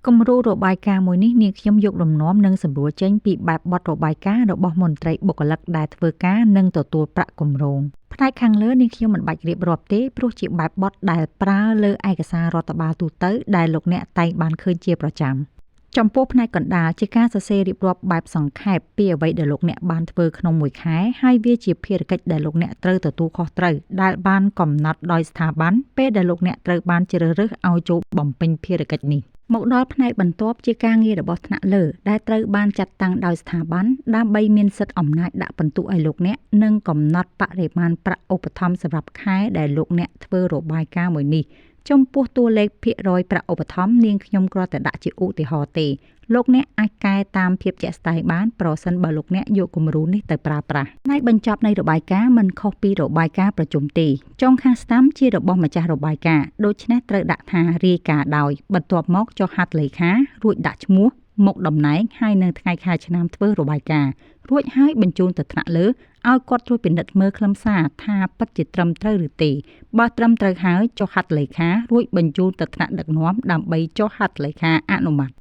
គំរូរបាយការណ៍មួយនេះនាងខ្ញុំយកលំនាំនិងសម្រួលចេញពីបែបបទរបាយការណ៍របស់មន្ត្រីបុគ្គលិកដែលធ្វើការនិងទទួលប្រាក់គម្រោងផ្នែកខាងលើនាងខ្ញុំមិនបាច់រៀបរាប់ទេព្រោះជាបែបបទដែលប្រើលើឯកសាររដ្ឋបាលទូទៅដែលលោកអ្នកតែងបានឃើញជាប្រចាំចំពោះផ្នែកកណ្ដាលជាការសរសេររៀបរាប់បែបសង្ខេបពីអ្វីដែលលោកអ្នកបានធ្វើក្នុងមួយខែហើយវាជាភារកិច្ចដែលលោកអ្នកត្រូវទទួលខុសត្រូវដែលបានកំណត់ដោយស្ថាប័នពេលដែលលោកអ្នកត្រូវបានជ្រើសរើសឲ្យចូលបំពេញភារកិច្ចនេះមកដល់ផ្នែកបន្ទាប់ជាការងាររបស់ថ្នាក់លើដែលត្រូវបានចាត់តាំងដោយស្ថាប័នដើម្បីមានសិទ្ធិអំណាចដាក់ពិន្ទុឲ្យលោកអ្នកនិងកំណត់បរិមាណប្រាក់ឧបត្ថម្ភសម្រាប់ខែដែលលោកអ្នកធ្វើរបាយការណ៍មួយនេះចំពោះតួលេខភាគរយប្រាក់ឧបត្ថម្ភនាងខ្ញុំគ្រាន់តែដាក់ជាឧទាហរណ៍ទេលោកអ្នកអាចកែតាមភាពជាក់ស្ដែងបានប្រសិនបើលោកអ្នកយកគំរូនេះទៅប្រើប្រាស់ផ្នែកបញ្ចប់នៃរបាយការណ៍មិនខុសពីរបាយការណ៍ប្រជុំទេចុងខាងស្ដាំជារបស់ម្ចាស់របាយការណ៍ដូច្នេះត្រូវដាក់ថារាយការណ៍ដោយបន្ទាប់មកចុះហត្ថលេខារួចដាក់ឈ្មោះមុខតំណែងហើយនៅថ្ងៃខែឆ្នាំធ្វើរបាយការណ៍រួចហើយបញ្ជូនទៅថ្នាក់លើឲ្យគាត់ជួយពិនិត្យមើលខ្លឹមសារថាពិតជាត្រឹមត្រូវឬទេបើត្រឹមត្រូវហើយចុះហត្ថលេខារួចបញ្ជូនទៅថ្នាក់ដឹកនាំដើម្បីចុះហត្ថលេខាអនុម័ត